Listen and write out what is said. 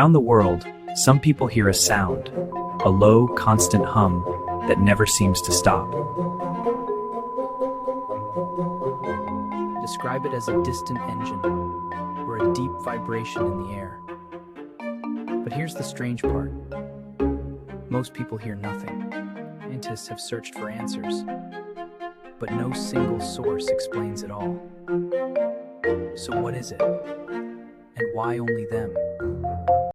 Around the world, some people hear a sound, a low, constant hum that never seems to stop. Describe it as a distant engine or a deep vibration in the air. But here's the strange part. Most people hear nothing. Scientists have searched for answers, but no single source explains it all. So what is it? And why only them?